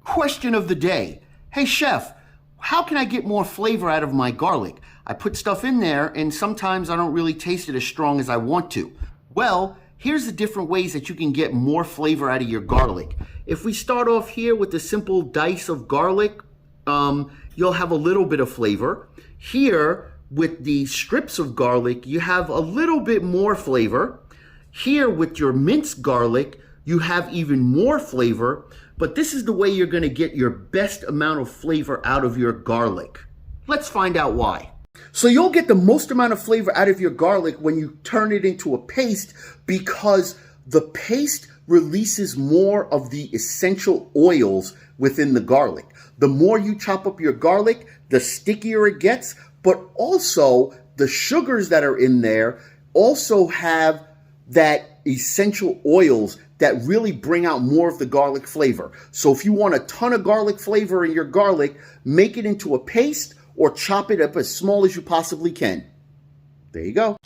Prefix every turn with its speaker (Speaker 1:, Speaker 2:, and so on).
Speaker 1: Question of the day. Hey chef, how can I get more flavor out of my garlic? I put stuff in there and sometimes I don't really taste it as strong as I want to. Well, here's the different ways that you can get more flavor out of your garlic. If we start off here with the simple dice of garlic, you'll have a little bit of flavor. Here, with the strips of garlic, you have a little bit more flavor. Here, with your minced garlic, you have even more flavor, but this is the way you're gonna get your best amount of flavor out of your garlic. Let's find out why. So you'll get the most amount of flavor out of your garlic when you turn it into a paste because the paste releases more of the essential oils within the garlic. The more you chop up your garlic, the stickier it gets, but also the sugars that are in there also have that essential oils that really bring out more of the garlic flavor. So if you want a ton of garlic flavor in your garlic, make it into a paste or chop it up as small as you possibly can. There you go.